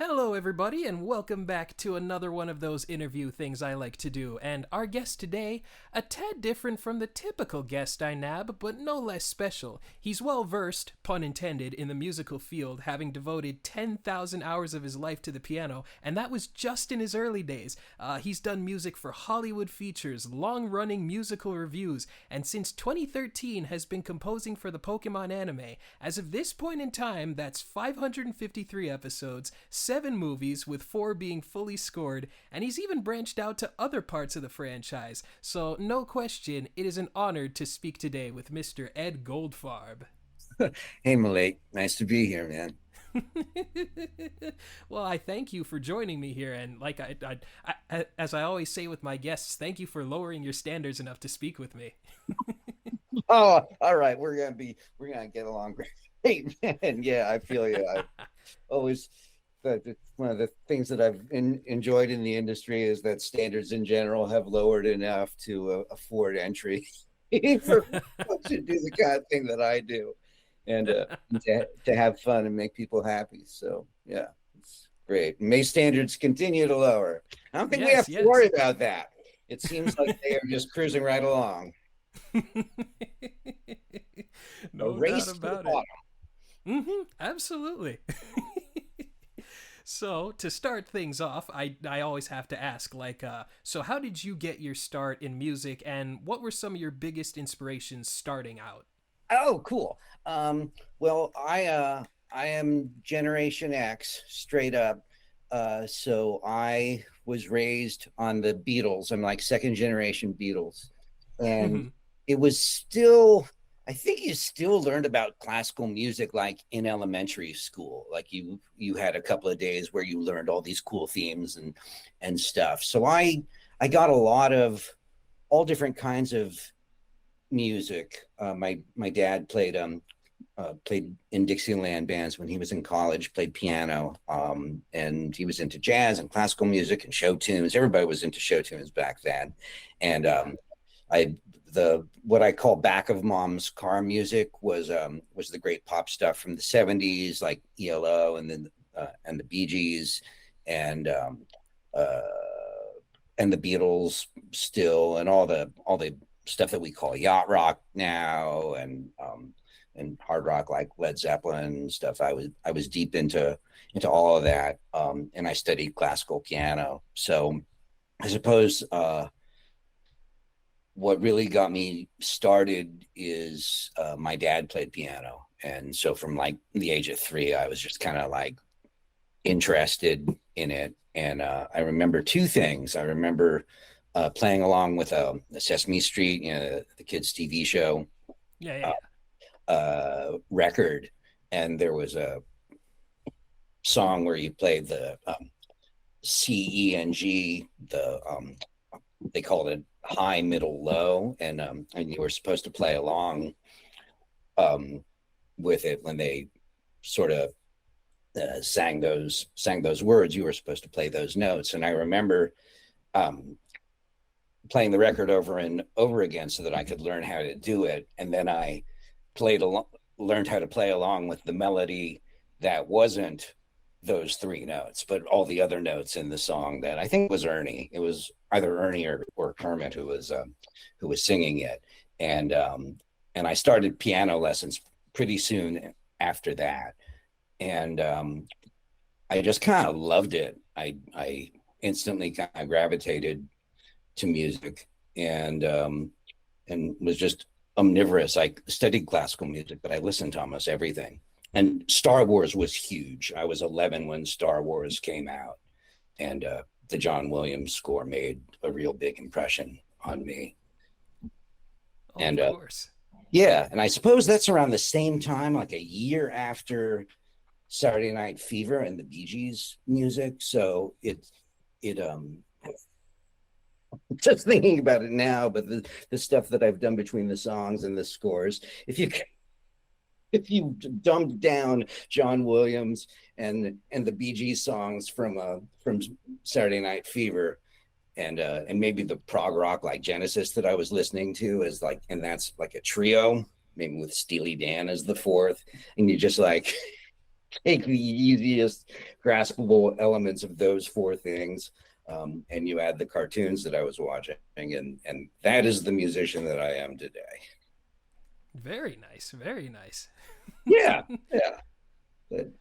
Hello, everybody, and welcome back to another one of those interview things I like to do. And our guest today, a tad different from the typical guest I nab, but no less special. He's well versed, pun intended, in the musical field, having devoted 10,000 hours of his life to the piano, and that was just in his early days. He's done music for Hollywood features, long running musical reviews, and since 2013 has been composing for the Pokemon anime. As of this point in time, that's 553 episodes, 7 movies, with 4 being fully scored, and he's even branched out to other parts of the franchise. So, no question, it is an honor to speak today with Mr. Ed Goldfarb. Hey Malik, nice to be here, man. Well, I thank you for joining me here, and as I always say with my guests, thank you for lowering your standards enough to speak with me. Oh, all right, we're gonna get along great, man. Yeah, I feel you. I always one of the things that I've enjoyed in the industry is that standards in general have lowered enough to afford entry for people to do the kind of thing that I do, and to have fun and make people happy. So yeah, it's great. May standards continue to lower. I don't think we Yes, have to yes. worry about that. It seems like they are just cruising right along. A No doubt race to the about it. bottom. Absolutely. So, to start things off, I always have to ask, so how did you get your start in music, and what were some of your biggest inspirations starting out? Oh, cool. Well, I am Generation X, straight up. So I was raised on the Beatles. I'm like second generation Beatles, and it was still. I think you still learned about classical music like in elementary school. Like you had a couple of days where you learned all these cool themes and stuff. So I got a lot of all different kinds of music. My dad played in Dixieland bands when he was in college, played piano, and he was into jazz and classical music and show tunes. Everybody was into show tunes back then, and I the what I call back of mom's car music was the great pop stuff from the '70s, like ELO and the Bee Gees and uh, and the Beatles still, and all the stuff that we call yacht rock now, and hard rock like Led Zeppelin and stuff. I was deep into all of that, and I studied classical piano. So I suppose what really got me started is my dad played piano, and so from like the age of 3, I was just kind of like interested in it. And I remember two things. I remember playing along with Sesame Street, the kids' TV show Yeah, yeah, uh, yeah. record, and there was a song where you played the C, E, and G. They called it high, middle, low, and you were supposed to play along um, with it when they sort of sang those words. You were supposed to play those notes, and I remember um, playing the record over and over again so that I could learn how to do it. And then I played along, learned how to play along with the melody that wasn't those 3 notes, but all the other notes in the song that I think was Ernie. It was either Ernie or Kermit who was singing it. And I started piano lessons pretty soon after that. And I just kind of loved it. I instantly kind of gravitated to music, and was just omnivorous. I studied classical music, but I listened to almost everything. And Star Wars was huge. I was 11 when Star Wars came out, and the John Williams score made a real big impression on me. Oh, And of course. yeah, and I suppose that's around the same time, like a year after Saturday Night Fever and the Bee Gees music. So it just thinking about it now, but the stuff that I've done between the songs and the scores, if you dumbed down John Williams and the Bee Gees songs from Saturday Night Fever, and maybe the prog rock like Genesis that I was listening to is like, and that's like a trio, maybe with Steely Dan as the fourth, and you just like take the easiest graspable elements of those four things, and you add the cartoons that I was watching, and that is the musician that I am today. Very nice, very nice. Yeah, yeah. But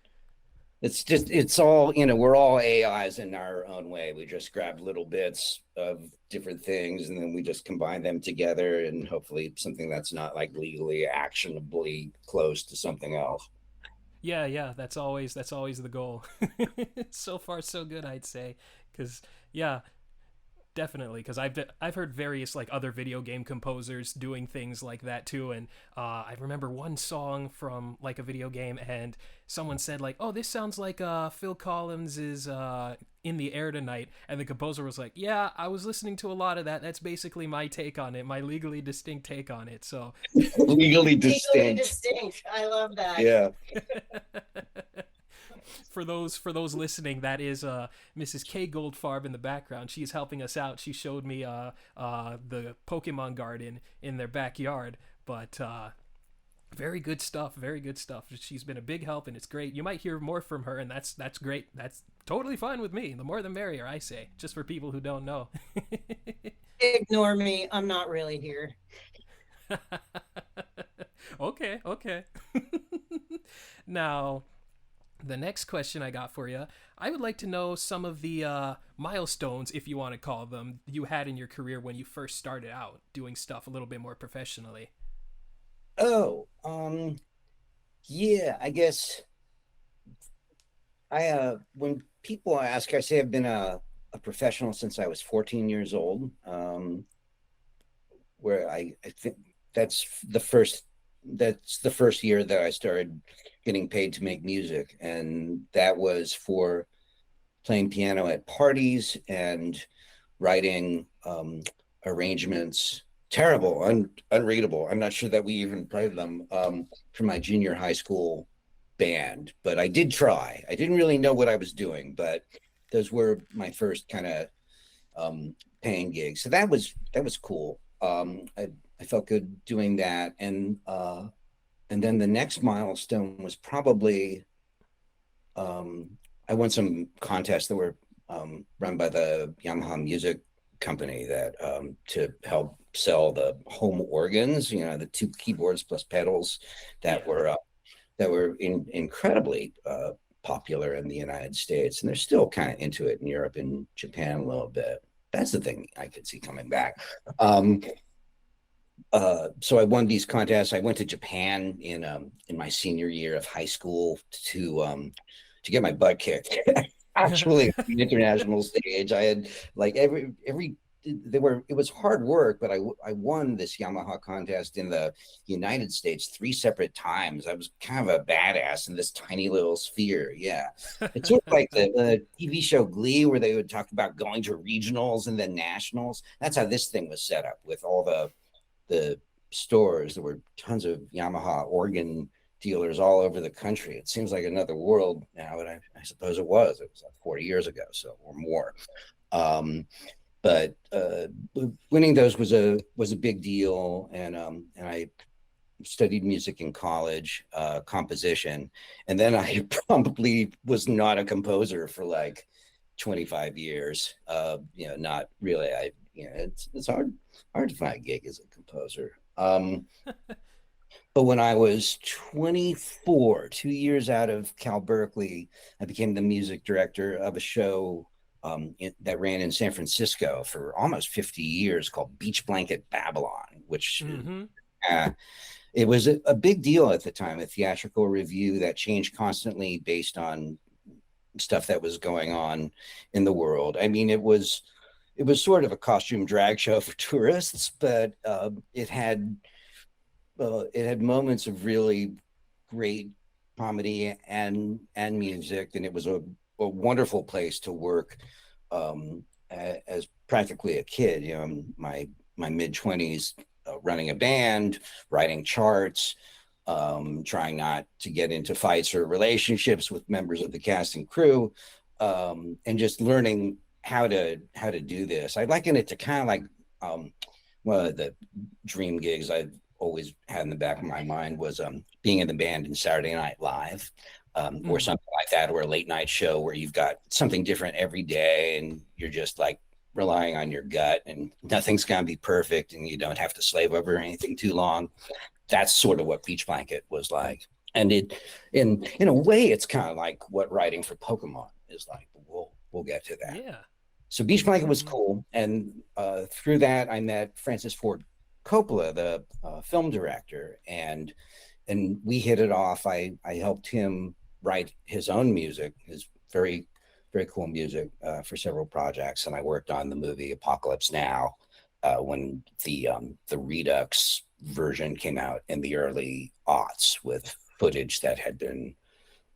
it's just, it's all, we're all AIs in our own way. We just grab little bits of different things and then we just combine them together, and hopefully something that's not like legally actionably close to something else. Yeah, yeah, that's always the goal. So far so good, I'd say, cuz yeah, definitely, because I've heard various like other video game composers doing things like that too, and I remember one song from like a video game, and someone said like, "Oh, this sounds like Phil Collins is in the air tonight," and the composer was like, "Yeah, I was listening to a lot of that. That's basically my take on it, my legally distinct take on it." So Legally Legally distinct. distinct. I love that. Yeah. For those listening, that is Mrs. K Goldfarb in the background. She's helping us out. She showed me the Pokemon garden in their backyard, but very good stuff. Very good stuff. She's been a big help, and it's great. You might hear more from her, and that's great. That's totally fine with me. The more the merrier, I say. Just for people who don't know. Ignore me. I'm not really here. Okay, okay. Now, the next question I got for you, I would like to know some of the milestones, if you want to call them, you had in your career when you first started out doing stuff a little bit more professionally. Oh, yeah, I guess when people ask, I say I've been a professional since I was 14 years old. Where I think that's the first year that I started getting paid to make music, and that was for playing piano at parties and writing arrangements. Terrible, unreadable. I'm not sure that we even played them for my junior high school band, but I did try. I didn't really know what I was doing, but those were my first kind of paying gigs. So that was cool. I felt good doing that, and then the next milestone was probably I won some contests that were run by the Yamaha Music Company that to help sell the home organs, the two keyboards plus pedals that Yeah. were incredibly popular in the United States, and they're still kind of into it in Europe and Japan a little bit. That's the thing I could see coming back. Um, so I won these contests. I went to Japan in my senior year of high school to get my butt kicked. Actually, on the international stage, I had like every it was hard work, but I won this Yamaha contest in the United States 3 separate times. I was kind of a badass in this tiny little sphere. Yeah, it's sort of like the TV show Glee, where they would talk about going to regionals and then nationals. That's how this thing was set up with all the stores. There were tons of Yamaha organ dealers all over the country. It seems like another world now, but I suppose it was. It was like 40 years ago, so or more. But winning those was a big deal, and I studied music in college, composition, and then I probably was not a composer for like 25 years. Not really. It's hard to find a gig as a composer. But when I was 24, 2 years out of Cal Berkeley, I became the music director of a show that ran in San Francisco for almost 50 years called Beach Blanket Babylon, which Mm-hmm. uh, it was a big deal at the time, a theatrical review that changed constantly based on stuff that was going on in the world. I mean, it was sort of a costume drag show for tourists, but it had moments of really great comedy and music, and it was a wonderful place to work as practically a kid. My mid 20s, running a band, writing charts, trying not to get into fights or relationships with members of the cast and crew, and just learning how to do this. I liken it to kind of like one of the dream gigs I've always had in the back of my mind was being in the band in Saturday Night Live. or Mm. something like that, or a late night show where you've got something different every day and you're just like relying on your gut and nothing's going to be perfect and you don't have to slave over anything too long. That's sort of what Beach Blanket was like. And in a way, it's kind of like what writing for Pokemon is like. We'll get to that. Yeah. So Beach Blanket was Mm-hmm. cool, and through that, I met Francis Ford Coppola, the film director, and we hit it off. I helped him write his own music, his very cool music for several projects, and I worked on the movie Apocalypse Now when the Redux version came out in the early aughts with footage that had been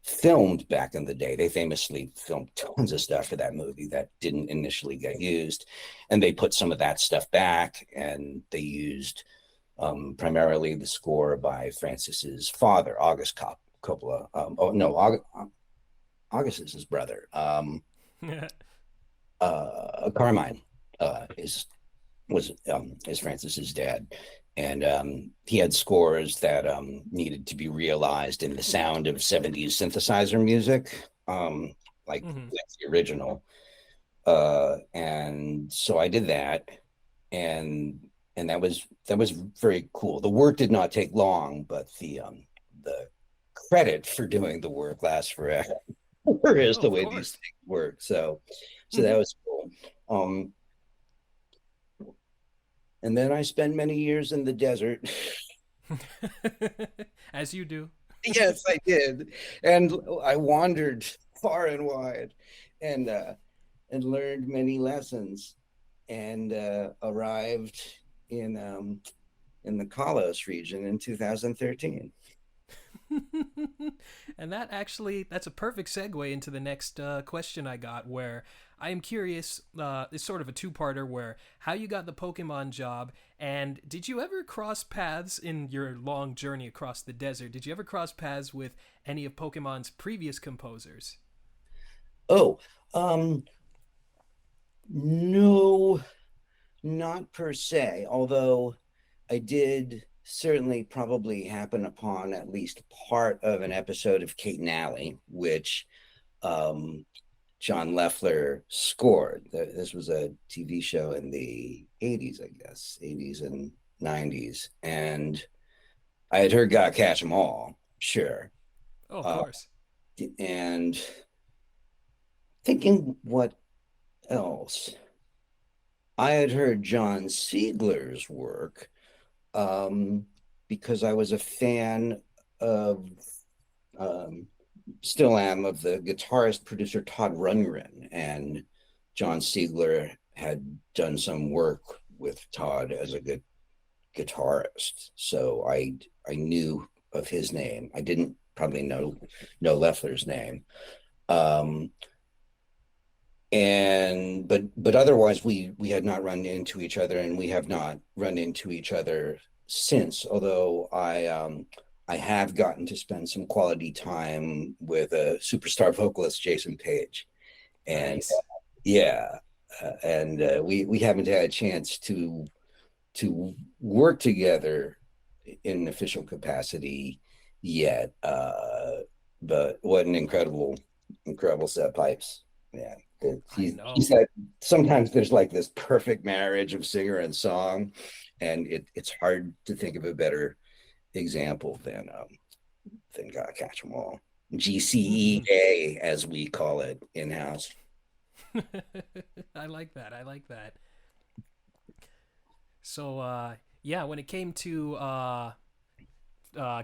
filmed back in the day. They famously filmed tons of stuff for that movie that didn't initially get used, and they put some of that stuff back, and they used primarily the score by Francis's father, August Coppola. Oh no, August is his brother. Carmine is Francis's dad, and he had scores that needed to be realized in the sound of 70s synthesizer music, like Mm-hmm. that's the original. And so I did that, and that was very cool. The work did not take long, but the credit for doing the work lasts forever. Is Oh, the of way these course. things work. So that Mm-hmm. was cool. And then I spent many years in the desert. As you do. Yes, I did. And I wandered far and wide and learned many lessons and arrived in in the Kalos region in 2013. And that's a perfect segue into the next question I got, where I am curious. It's sort of a two-parter, where how you got the Pokemon job, and did you ever cross paths in your long journey across the desert? Did you ever cross paths with any of Pokemon's previous composers? Oh, no, not per se, although I did certainly probably happen upon at least part of an episode of Kate and Alley, which um, John Leffler scored. This was a TV show in the 80s, I guess, 80s and 90s. And I had heard God Catch 'em All, sure. Oh, of Uh, course. and thinking what else? I had heard John Siegler's work um, because I was a fan of, um, still am, of the guitarist producer Todd Rundgren, and John Siegler had done some work with Todd as a good guitarist, so I knew of his name. I didn't probably know Leffler's name. Um, and but otherwise we had not run into each other, and we have not run into each other since, although I have gotten to spend some quality time with a superstar vocalist, Jason Page, and Nice. yeah, and we haven't had a chance to work together in an official capacity yet, but what an incredible set of pipes. Yeah. I He know. said sometimes there's like this perfect marriage of singer and song, and it's hard to think of a better example than Gotta Catch 'em All. GCEA, as we call it in house. I like that. I like that. So, yeah, when it came to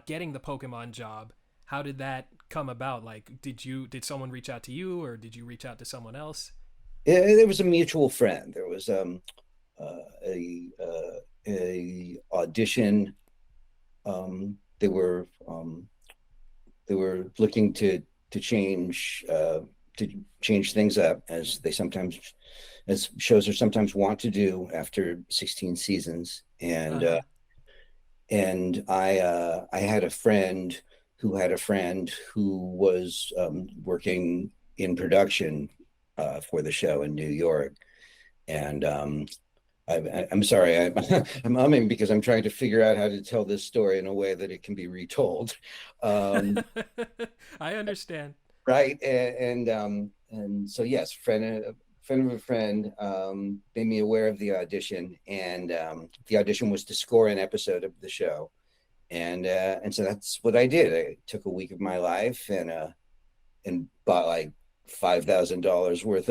getting the Pokemon job, how did that come about? Like, did someone reach out to you, or did you reach out to someone else? There was a mutual friend. There was a audition. They were looking to change things up, as they sometimes, as shows are sometimes want to do after 16 seasons. Uh And huh. I had a friend who had a friend who was working in production for the show in New York, and I'm sorry, I'm humming because I'm trying to figure out how to tell this story in a way that it can be retold. Um, I understand. right, and so yes, friend of a friend made me aware of the audition, and the audition was to score an episode of the show, and so that's what I did. I took a week of my life and bought like $5,000 worth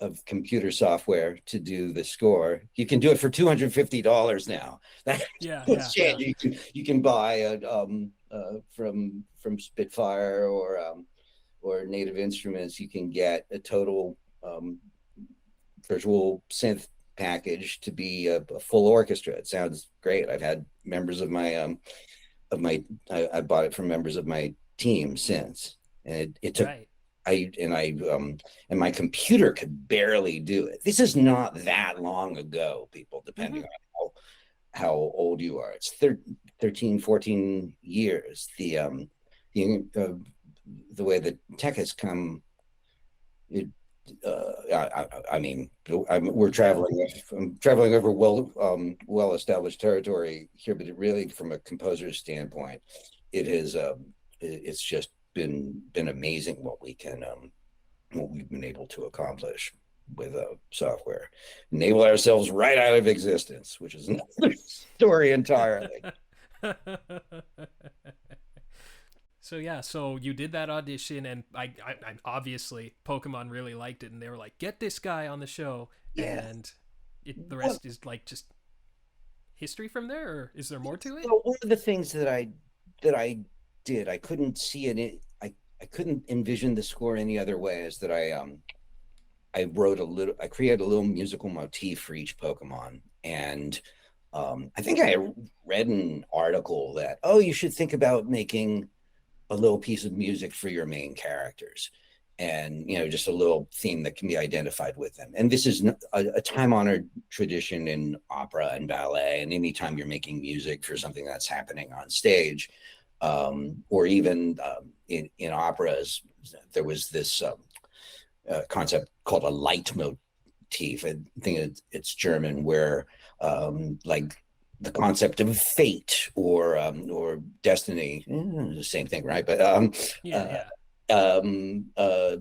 of computer software to do the score. You can do it for $250 now. That's Yeah, what's yeah, yeah. changed. You can buy a from Spitfire or Native Instruments. You can get a total virtual synth package to be a full orchestra. It sounds great. I've had members of my I bought it from members of my team since, and it took Right. and my computer could barely do it. This is not that long ago, people, Mm-hmm. depending on how old you are. It's 13, 14 years. The way the tech has come, it, I mean, we're Yeah. traveling. I'm traveling over well established territory here, but it really, from a composer's standpoint, it has it's just been amazing what we've been able to accomplish with software, enable ourselves right out of existence, which is another story entirely. So yeah, so you did that audition, and I obviously Pokemon really liked it, and they were like, "Get this guy on the show," Yeah. and the Well, rest is like just history from there. Or is there more to it? one of the things that I did, I couldn't see it. I couldn't envision the score any other way. Is that I created a little musical motif for each Pokemon, and I think I read an article that, oh, you should think about making a little piece of music for your main characters, and just a little theme that can be identified with them. And this is a time-honored tradition in opera and ballet, and anytime you're making music for something that's happening on stage, or even in operas, there was this concept called a leitmotif. I think it's German, where like the concept of fate or destiny, the same thing, right? But Yeah, uh, yeah. um, uh,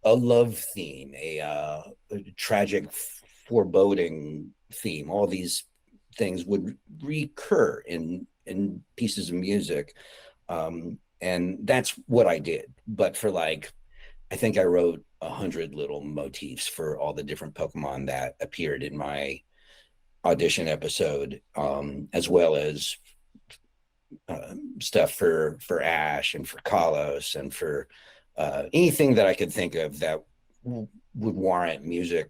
a love theme, a tragic foreboding theme. All these things would recur in pieces of music, and that's what I did. But for like, I think I wrote 100 little motifs for all the different Pokemon that appeared in my audition episode, as well as stuff for Ash and for Kalos and for anything that I could think of that would warrant music,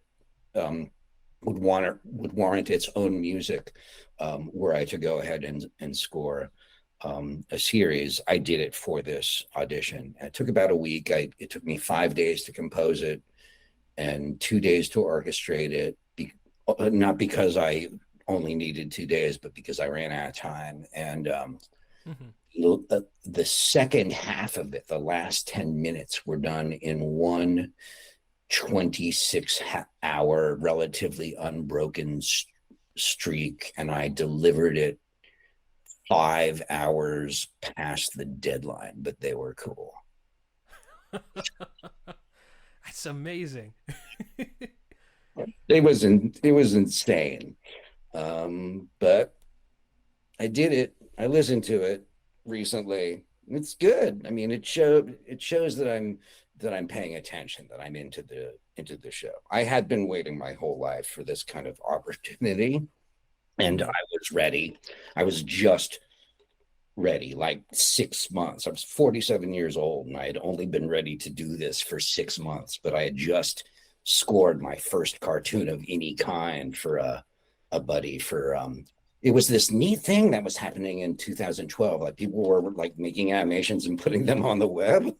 um, would warrant its own music, were I to go ahead and score a series. I did it for this audition. It took about a week. It took me 5 days to compose it and 2 days to orchestrate it. Not because I only needed 2 days, but because I ran out of time. And Hmm. the second half of it, the last 10 minutes, were done in one 26-hour, relatively unbroken streak. And I delivered it 5 hours past the deadline, but they were cool. That's amazing. It was insane. But I did it. I listened to it recently. It's good. I mean, it shows that I'm paying attention, that I'm into the show. I had been waiting my whole life for this kind of opportunity, and I Hmm. was ready. I was just ready, like 6 months. I was 47 years old, and I had only been ready to do this for 6 months, but I had just scored my first cartoon of any kind for a buddy for it was this neat thing that was happening in 2012. Like, people were like making animations and putting them on the web.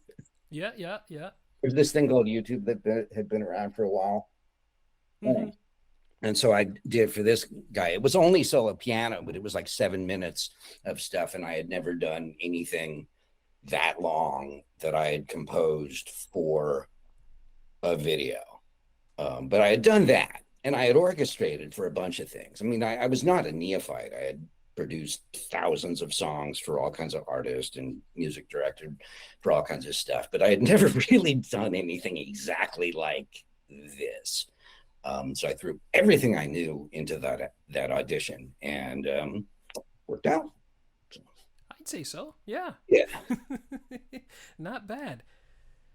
Yeah, yeah, yeah. There's this thing called YouTube that had been around for a while. Hmm. And so I did for this guy. It was only solo piano, but it was like 7 minutes of stuff. And I had never done anything that long that I had composed for a video. But I had done that. and I had orchestrated for a bunch of things. I mean, I was not a neophyte. I had produced thousands of songs for all kinds of artists and music directed for all kinds of stuff, but I had never really done anything exactly like this. So I threw everything I knew into that audition, and worked out. I'd say so. Yeah. Yeah. Not bad.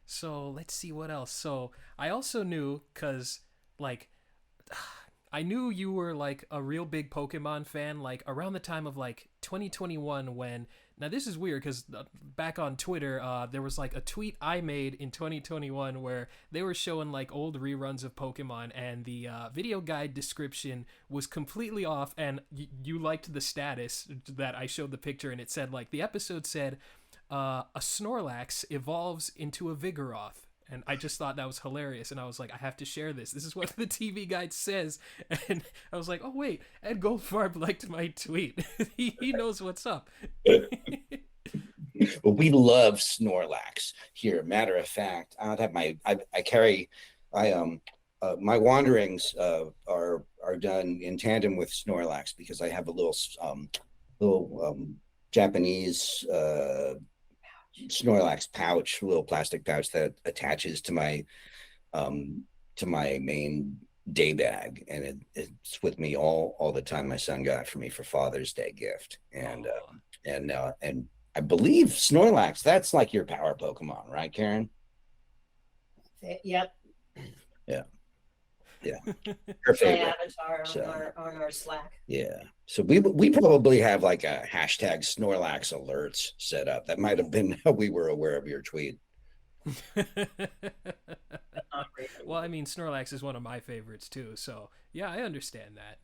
So let's see what else. So I also knew, because like I knew you were like a real big Pokemon fan, like around the time of like 2021, when, now this is weird because back on Twitter, there was like a tweet I made in 2021 where they were showing like old reruns of Pokemon, and the video guide description was completely off, and you liked the status that I showed the picture, and it said like, the episode said, a Snorlax evolves into a Vigoroth. And I just thought that was hilarious, and I was like, I have to share this. This is what the TV guide says. And I was like, oh wait, Ed Goldfarb liked my tweet. he knows what's up. Well, we love Snorlax here. Matter of fact, I don't have I carry, my wanderings are done in tandem with Snorlax, because I have a little Japanese Snorlax pouch, little plastic pouch that attaches to my main day bag, and it's with me all the time. My son got it for me for Father's Day gift, and I believe Snorlax, that's like your power Pokemon, right, Karen? Yep. Yeah. Her favorite. Avatar on our Slack. Yeah. So we probably have like a hashtag Snorlax alerts set up. That might have been how we were aware of your tweet. Well, I mean, Snorlax is one of my favorites too, so yeah, I understand that.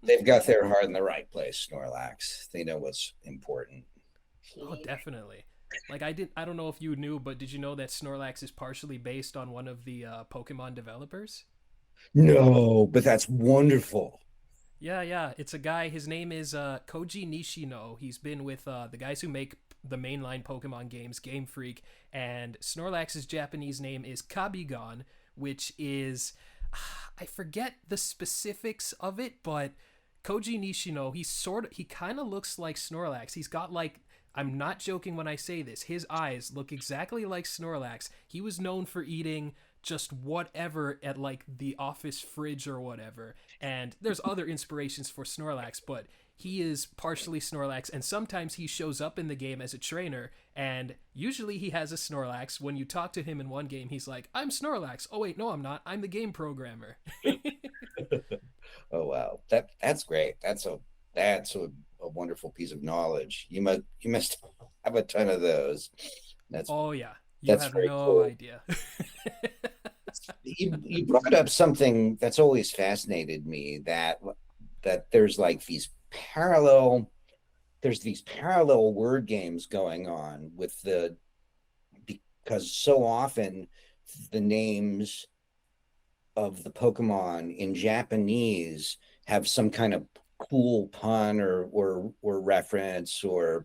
They've got their heart in the right place, Snorlax. They know what's important. Oh, definitely. Like I don't know if you knew, but did you know that Snorlax is partially based on one of the Pokemon developers? No, but that's wonderful. Yeah. It's a guy. His name is Koji Nishino. He's been with the guys who make the mainline Pokemon games, Game Freak, and Snorlax's Japanese name is Kabigon, which is, I forget the specifics of it, but Koji Nishino, he kind of looks like Snorlax. He's got like, I'm not joking when I say this, his eyes look exactly like Snorlax. He was known for eating just whatever at like the office fridge or whatever, and there's other inspirations for Snorlax, but he is partially Snorlax, and sometimes he shows up in the game as a trainer, and usually he has a Snorlax. When you talk to him in one game, he's like, I'm Snorlax. Oh wait, no, I'm not, I'm the game programmer. Oh wow, that's great. That's a wonderful piece of knowledge. You must have a ton of those. Oh yeah, you that's have very no cool. idea. You brought up something that's always fascinated me, that there's like these parallel word games going on because so often the names of the Pokemon in Japanese have some kind of cool pun or reference or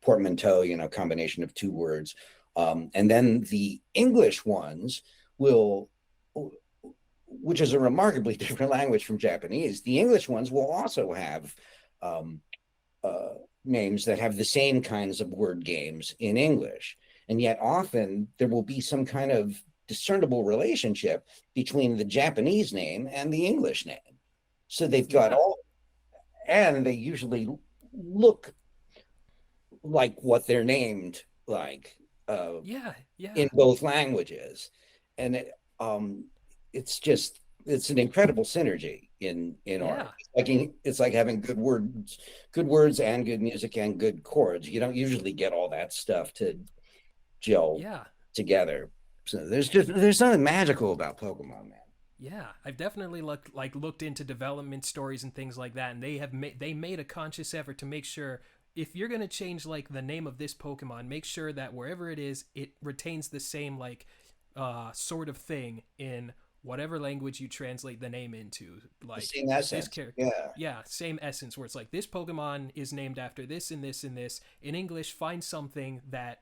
portmanteau, combination of two words. And then the English ones will, which is a remarkably different language from Japanese, the English ones will also have names that have the same kinds of word games in English. And yet often there will be some kind of discernible relationship between the Japanese name and the English name. So they've got and they usually look like what they're named like. In both languages, and it's an incredible synergy in art. It's like having good words and good music and good chords. You don't usually get all that stuff to gel together. So there's something magical about Pokemon, man. Yeah, I've definitely looked into development stories and things like that, and they made a conscious effort to make sure, if you're going to change like the name of this Pokemon, make sure that wherever it is, it retains the same like sort of thing in whatever language you translate the name into. Like the same essence. This character, same essence, where it's like this Pokemon is named after this and this and this. In English, find something that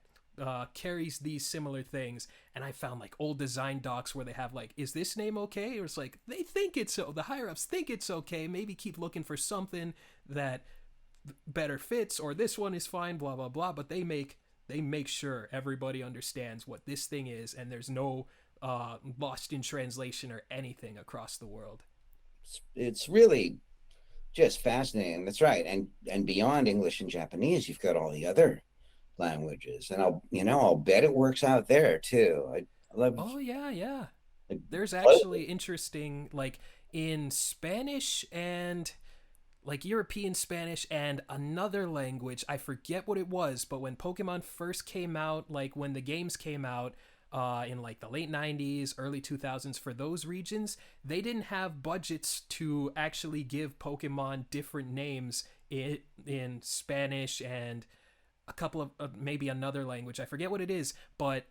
carries these similar things. And I found like old design docs where they have like, is this name okay? Or it's like they think it's so. The higher ups think it's okay. Maybe keep looking for something that better fits, or this one is fine. Blah blah blah. But they make sure everybody understands what this thing is, and there's no lost in translation or anything across the world. It's really just fascinating. That's right. And beyond English and Japanese, you've got all the other languages, and I'll bet it works out there too. I love. Oh yeah, yeah. I There's love actually interesting like in Spanish and like European Spanish and another language. I forget what it was, but when Pokemon first came out, like when the games came out in like the late 90s, early 2000s, for those regions, they didn't have budgets to actually give Pokemon different names in Spanish and a couple of maybe another language. I forget what it is, but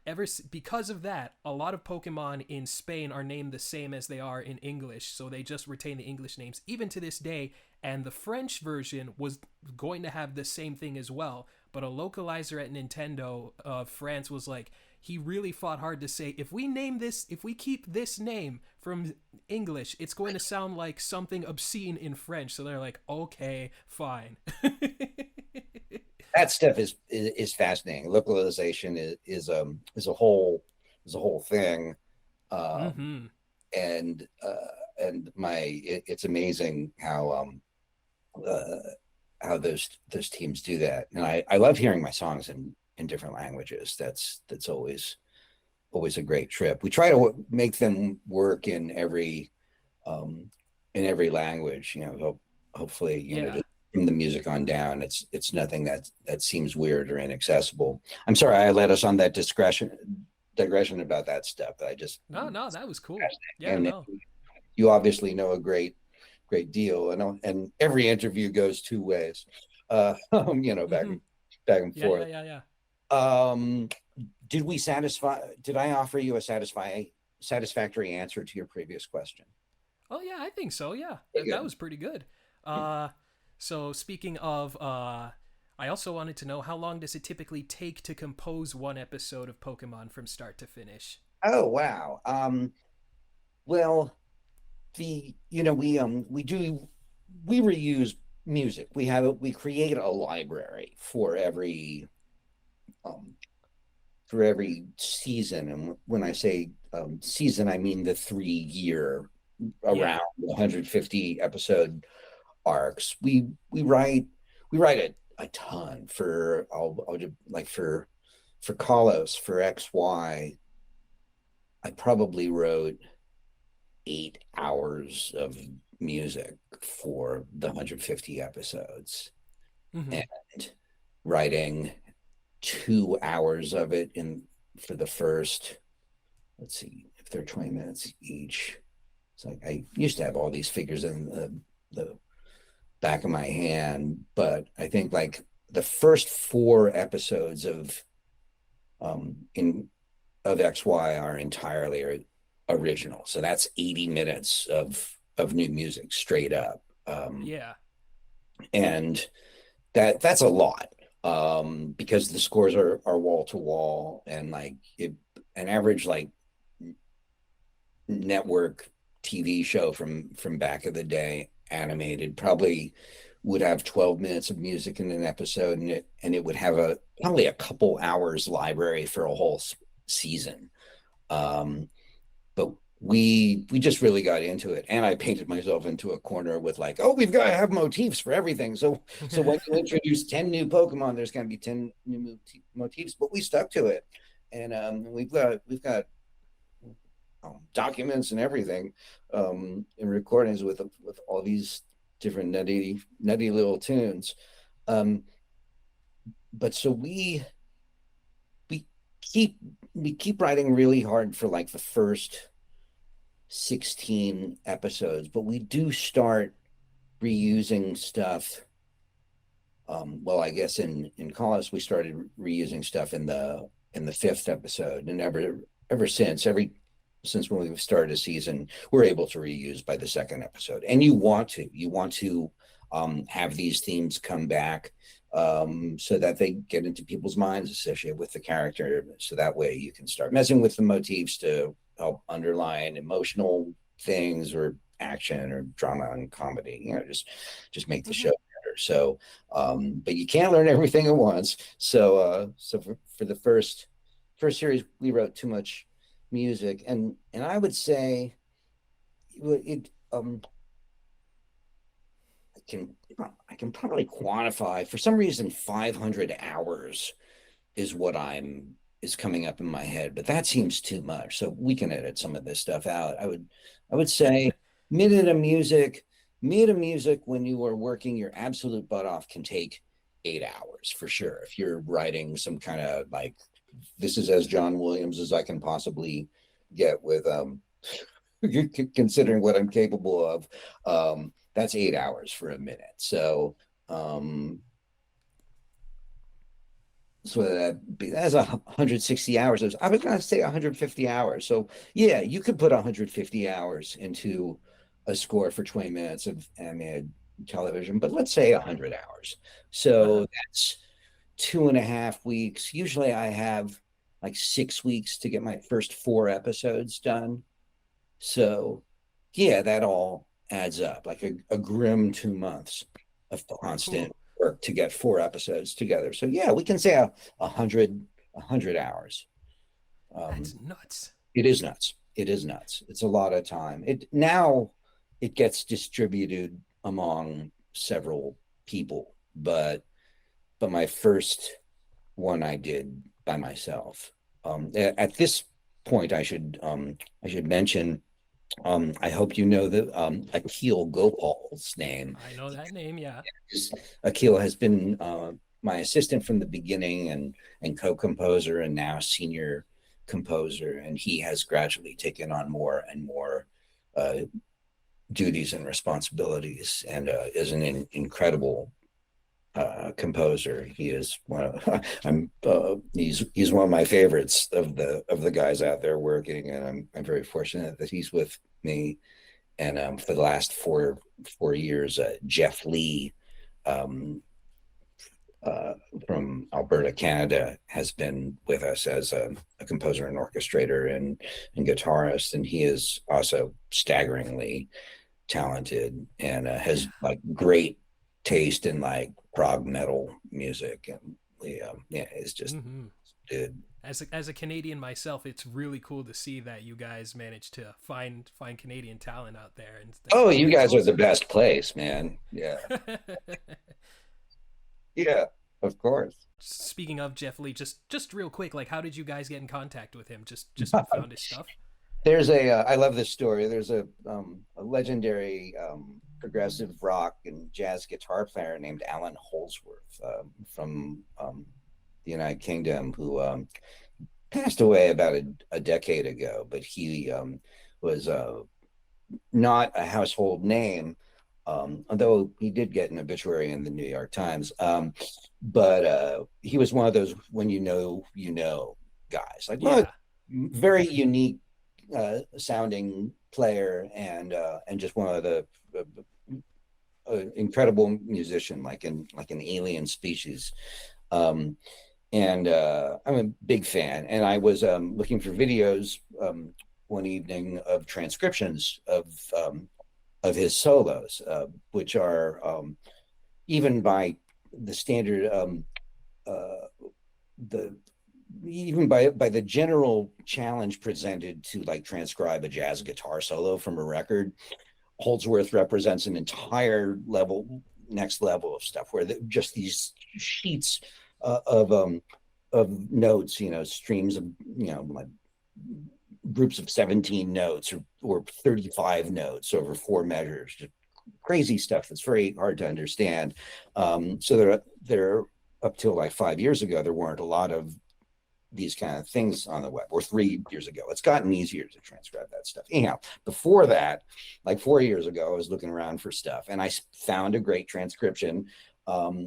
because of that, a lot of Pokemon in Spain are named the same as they are in English, so they just retain the English names even to this day. And the French version was going to have the same thing as well, but a localizer at Nintendo of France was like, he really fought hard to say, if we keep this name from English, it's going to sound like something obscene in French. So they're like, okay, fine. that stuff is fascinating. Localization is a whole thing, Mm-hmm. and it's amazing uh, how those teams do that. And I love hearing my songs in different languages. That's always a great trip. We try to make them work in every language. Hopefully, Yeah. from the music on down, it's nothing that seems weird or inaccessible. I'm sorry I led us on that digression about that stuff. I just No, no, that was cool. Yeah, and no. you obviously know a great deal, and every interview goes two ways. Back Mm-hmm. back and Yeah, yeah, forth. yeah, yeah. Um, did I offer you a satisfactory answer to your previous question? Oh yeah, I think so. Yeah, Very that good. was pretty good. Uh, so speaking of, I also wanted to know how long does it typically take to compose one episode of Pokemon from start to finish? Oh wow. Well, we reuse music. We create a library um for every season. And when I say season, I mean the 3 year, Yeah. around 150 episode arcs. We write a ton for I'll do, like for Kalos, for XY. I probably wrote 8 hours of music for the 150 episodes, Mm-hmm. and writing 2 hours of it in for the first, let's see, if they're 20 minutes each. It's like I used to have all these figures in the back of my hand, but I think like the first 4 episodes in of XY are entirely original. So that's 80 minutes of new music straight up. Yeah. And that's a lot, because the scores are wall to wall, and like an average like network TV show from back of the day, animated, probably would have 12 minutes of music in an episode, and it would have probably a couple hours library for a whole season. Um, but we just really got into it, and I painted myself into a corner with like, oh, we've got to have motifs for everything. So when you introduce 10 new Pokemon, there's going to be 10 new motifs. But we stuck to it, and we've got documents and everything, in recordings with all these different nutty little tunes. Um, but so we keep we keep writing really hard for like the first 16 episodes, but we do start reusing stuff. Well, I guess in Collis we started reusing stuff in the fifth episode, and ever since when we've started a season, we're able to reuse by the second episode. And you want to have these themes come back. so that they get into people's minds associated with the character. So that way you can start messing with the motifs to help underline emotional things or action or drama and comedy, just make the show better. So, but you can't learn everything at once. So, for the first series, we wrote too much music, and I would say it, I can probably quantify, for some reason 500 hours is what is coming up in my head, but that seems too much. So we can edit some of this stuff out. I would say minute of music when you are working your absolute butt off can take 8 hours for sure. If you're writing some kind of like, this is as John Williams as I can possibly get with considering what I'm capable of. That's 8 hours for a minute. So that's 160 hours. I was going to say 150 hours. So yeah, you could put 150 hours into a score for 20 minutes of animated television, but let's say 100 hours. So that's 2.5 weeks. Usually I have like 6 weeks to get my first 4 episodes done. So yeah, that all adds up like a grim 2 months of constant work to get 4 episodes together. So yeah, we can say 100 hours. That's nuts. It is nuts. It's a lot of time. It gets distributed among several people, but my first one I did by myself. At this point, I should mention, I hope you know that Akil Gopal's name. I know that name, yeah. Akil has been my assistant from the beginning and co-composer and now senior composer, and he has gradually taken on more and more duties and responsibilities, and is an incredible composer. He is he's one of my favorites of the guys out there working, and I'm very fortunate that he's with me. And for the last four years, Geoff Li from Alberta, Canada, has been with us as a composer and orchestrator and guitarist, and he is also staggeringly talented and has like great taste in like prog metal music, and it's just dude. As a Canadian myself, it's really cool to see that you guys managed to find Canadian talent out there. And you guys are the best place, man. Yeah. Yeah, of course. Speaking of Geoff Li, just real quick, like how did you guys get in contact with him? Just found his stuff? There's I love this story. There's a legendary progressive rock and jazz guitar player named Alan Holdsworth from the United Kingdom, who passed away about a decade ago, but he was not a household name, although he did get an obituary in the New York Times. But he was one of those when you know guys, like very unique sounding player, and just one of the incredible musician, like an alien species. And I'm a big fan, and I was looking for videos one evening of transcriptions of his solos, which are even by the standard even by the general challenge presented to like transcribe a jazz guitar solo from a record, Holdsworth represents an entire next level of stuff, where just these sheets of notes, streams of, like groups of 17 notes or 35 notes over 4 measures, just crazy stuff that's very hard to understand. So there up till like 5 years ago, there weren't a lot of these kind of things on the web, or 3 years ago. It's gotten easier to transcribe that stuff. Anyhow, before that, like 4 years ago, I was looking around for stuff, and I found a great transcription,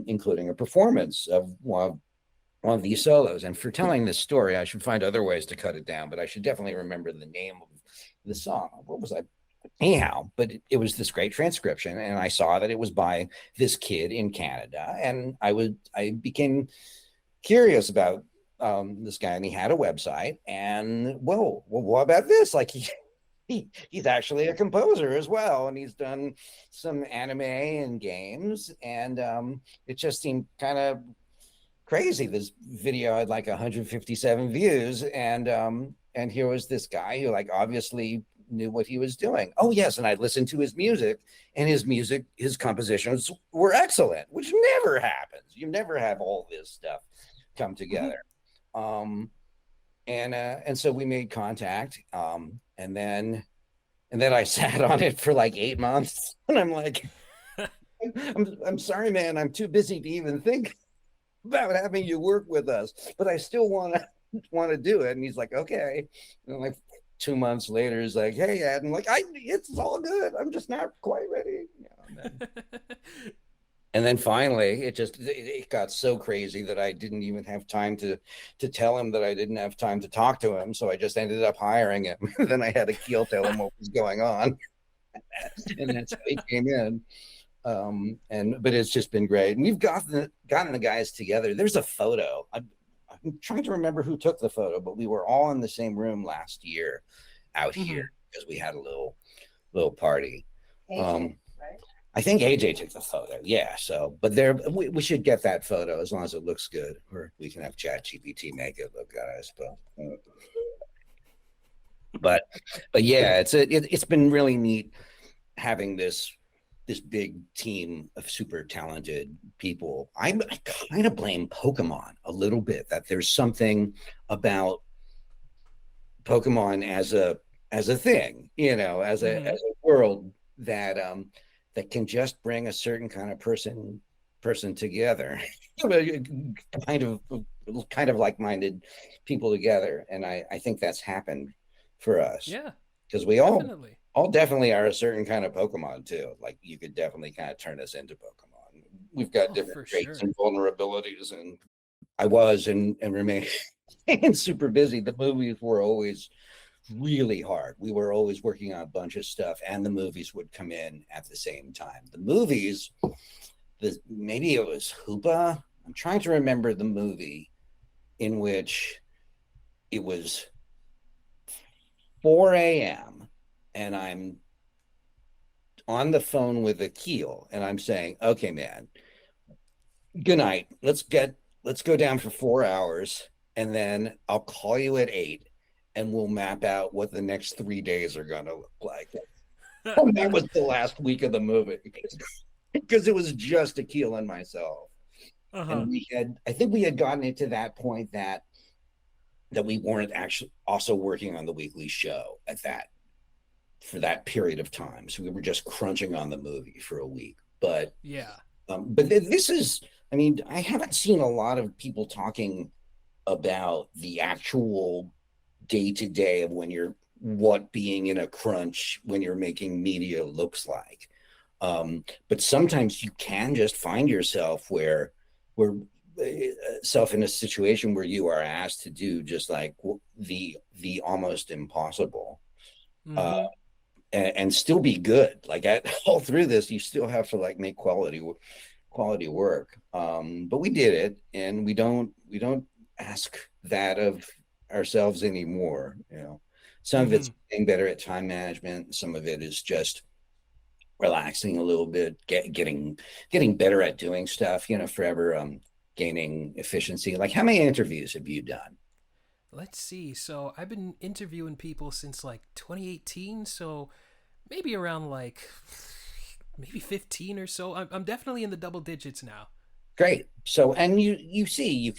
including a performance of one of these solos. And for telling this story, I should find other ways to cut it down, but I should definitely remember the name of the song. What was I Anyhow, but it was this great transcription, and I saw that it was by this kid in Canada, and I became curious about this guy, and he had a website, and whoa, well, what about this? Like he's actually a composer as well, and he's done some anime and games, and it just seemed kind of crazy. This video had like 157 views, and here was this guy who like obviously knew what he was doing. Oh yes, and I listened to his music, and his compositions were excellent, which never happens. You never have all this stuff come together. And so we made contact, and then I sat on it for like 8 months, and I'm like, I'm sorry, man, I'm too busy to even think about having you work with us, but I still want to do it. And he's like, okay. And like 2 months later, he's like, hey, Ed, and like, it's all good. I'm just not quite ready. And then finally, it got so crazy that I didn't even have time to tell him that I didn't have time to talk to him. So I just ended up hiring him. Then I had to tell him what was going on, and that's how he came in. But it's just been great, and we've gotten the guys together. There's a photo. I'm trying to remember who took the photo, but we were all in the same room last year out here because we had a little party. AJ, right? I think AJ took the photo. Yeah. So, but we should get that photo as long as it looks good, or we can have ChatGPT make it look good, I suppose. But yeah, it's been really neat having this big team of super talented people. I kind of blame Pokemon a little bit, that there's something about Pokemon as a thing, as a world that can just bring a certain kind of person together, kind of like-minded people together. And I think that's happened for us. Yeah, because we all definitely are a certain kind of Pokemon too. Like you could definitely kind of turn us into Pokemon. We've got different traits and vulnerabilities, and I was and remain super busy. The movies were always really hard. We were always working on a bunch of stuff, and the movies would come in at the same time. The movies, maybe it was Hoopa. I'm trying to remember the movie in which it was 4 a.m. and I'm on the phone with Akil, and I'm saying, okay, man, good night. Let's go down for 4 hours, and then I'll call you at 8, and we'll map out what the next 3 days are going to look like. And that was the last week of the movie, because it was just Akil and myself. And I think we had gotten it to that point that we weren't actually also working on the weekly show for that period of time. So we were just crunching on the movie for a week. But yeah, but this is, I mean, I haven't seen a lot of people talking about the actual day-to-day of what being in a crunch when you're making media looks like. But sometimes you can just find yourself in a situation where you are asked to do just like the almost impossible, and still be good. Like all through this, you still have to like make quality work. But we did it, and we don't ask that of ourselves anymore. Some of it's getting better at time management. Some of it is just relaxing a little bit, getting better at doing stuff, forever gaining efficiency. Like, how many interviews have you done? Let's see. So I've been interviewing people since like 2018. So maybe around maybe 15 or so. I'm definitely in the double digits now. Great. So, and you see,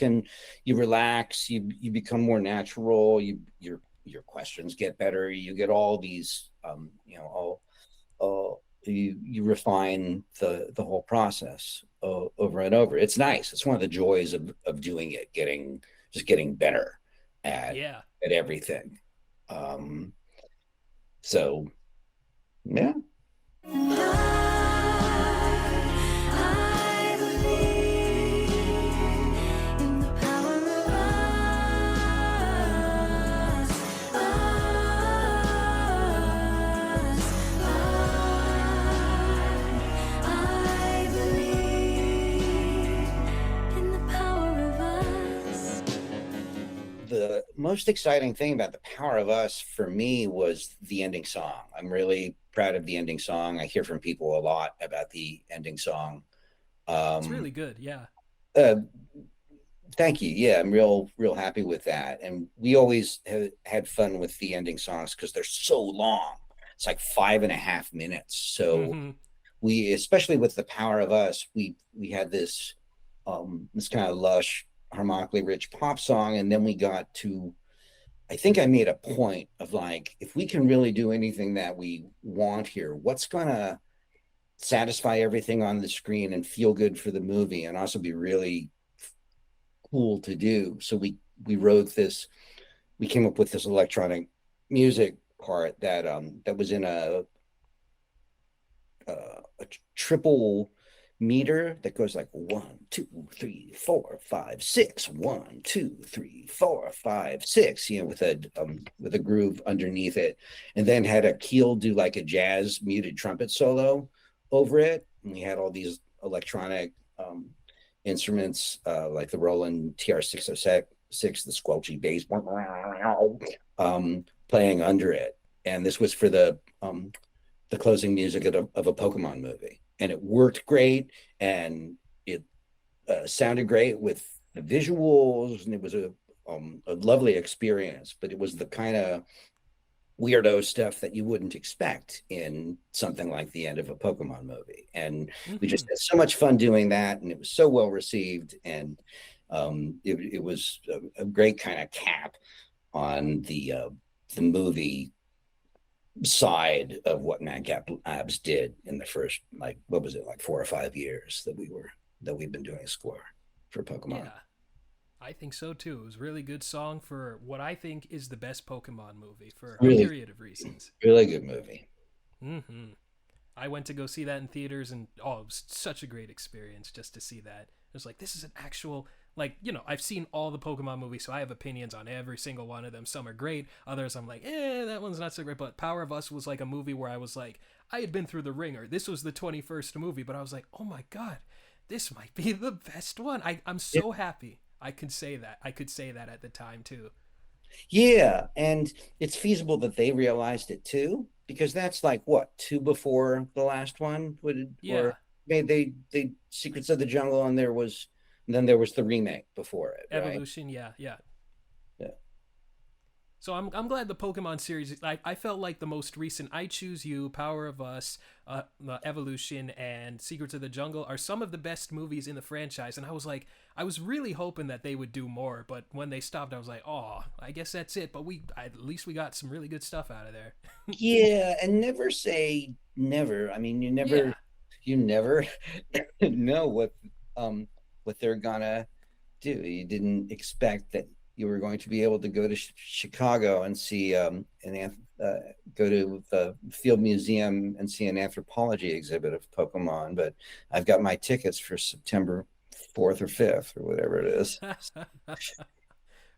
you relax, you become more natural, your questions get better, you get all these, you refine the whole process over and over. It's nice. It's one of the joys of doing it, getting better at everything. So yeah. most exciting thing about the Power of Us for me was the ending song. I'm really proud of the ending song. I hear from people a lot about the ending song. It's Um, really good. Yeah. uh, Thank you. Yeah, I'm real happy with that. And we always have had fun with the ending songs because they're so long. It's like 5.5 minutes. So Mm-hmm. we, especially with the Power of Us, we had this kind of lush, harmonically rich pop song, and then we got to. I think I made a point of like, if we can really do anything that we want here, what's gonna satisfy everything on the screen and feel good for the movie, and also be really cool to do. So we wrote this. We came up with this electronic music part that was in a triple meter that goes like 1, 2, 3, 4, 5, 6, 1, 2, 3, 4, 5, 6, with a groove underneath it, and then had a keel do like a jazz muted trumpet solo over it. And we had all these electronic instruments like the Roland TR-606, the squelchy bass playing under it. And this was for the closing music of a Pokemon movie, and it worked great, and it sounded great with the visuals, and it was a lovely experience. But it was the kind of weirdo stuff that you wouldn't expect in something like the end of a Pokemon movie, and we Mm-hmm. just had so much fun doing that, and it was so well received, and it was a great kind of cap on the movie side of what Madcap Labs did in the first, like, what was it, like 4 or 5 years that we've been doing a score for Pokemon. Yeah. I think so too. It was a really good song for what I think is the best Pokemon movie for a Really, myriad of reasons. really good movie. Mm-hmm. I went to go see that in theaters, and oh, it was such a great experience just to see that. It was like, this is an actual, like, I've seen all the Pokemon movies, so I have opinions on every single one of them. Some are great, others I'm like, that one's not so great. But Power of Us was like a movie where I was like, I had been through the ringer. This was the 21st movie, but I was like, oh my god, this might be the best one. I'm Yeah, so happy. I could say that. I could say that at the time too. yeah, and it's feasible that they realized it too, because that's like what, two before the last one would, or Yeah, they Secrets of the Jungle, and then there was the remake before it, right? Evolution. Yeah, yeah. Yeah. So I'm glad the Pokemon series. I felt like the most recent I Choose You, Power of Us, Evolution, and Secrets of the Jungle are some of the best movies in the franchise. And I was like, I was really hoping that they would do more, but when they stopped, I was like, oh, I guess that's it. But at least we got some really good stuff out of there. Yeah, and never say never. I mean, Yeah. you never know what they're gonna do. You didn't expect that you were going to be able to go to Chicago and see go to the Field Museum and see an anthropology exhibit of Pokemon, but I've got my tickets for September 4th or 5th or whatever it is.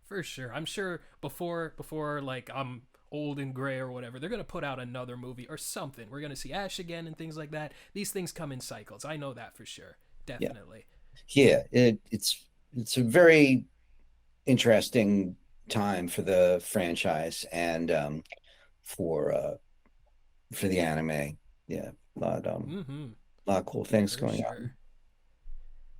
For sure. I'm sure before like I'm old and gray or whatever, they're gonna put out another movie or something. We're gonna see Ash again and things like that. These things come in cycles. I know that for sure. Yeah, Definitely. yeah. It's a very interesting time for the franchise and for uh, for the anime. Yeah, Mm-hmm. a lot of cool things For going sure.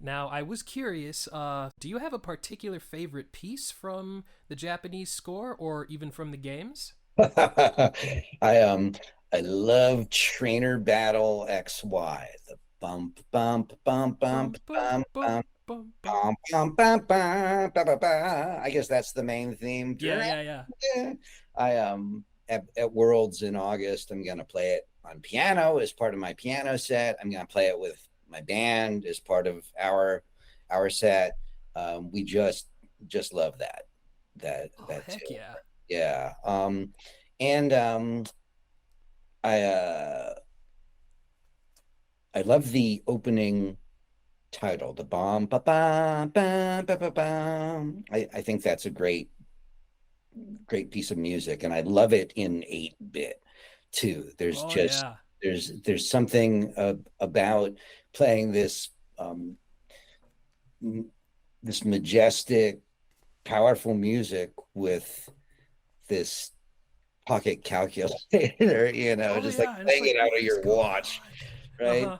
Now, I was curious, do you have a particular favorite piece from the Japanese score or even from the games? on. I love Trainer Battle XY. The bump bump bump bump Bum, bum, bump bum, bump bum, bum. bump bump bump bump ba, ba, ba. I guess that's the main theme. Yeah, yeah, yeah. I at Worlds in August, I'm gonna play it on piano as part of my piano set. I'm gonna play it with my band as part of our set. We just love Oh, that heck too. yeah. Yeah. And I I love the opening title, the bomb ba ba ba ba ba ba. I think that's a great piece of music, and I love it in 8-bit too. Oh, yeah. There's something about playing um, this majestic powerful music with this pocket calculator, Oh just like yeah, and it's playing like, it out what of is your going watch, on? right? Uh-huh.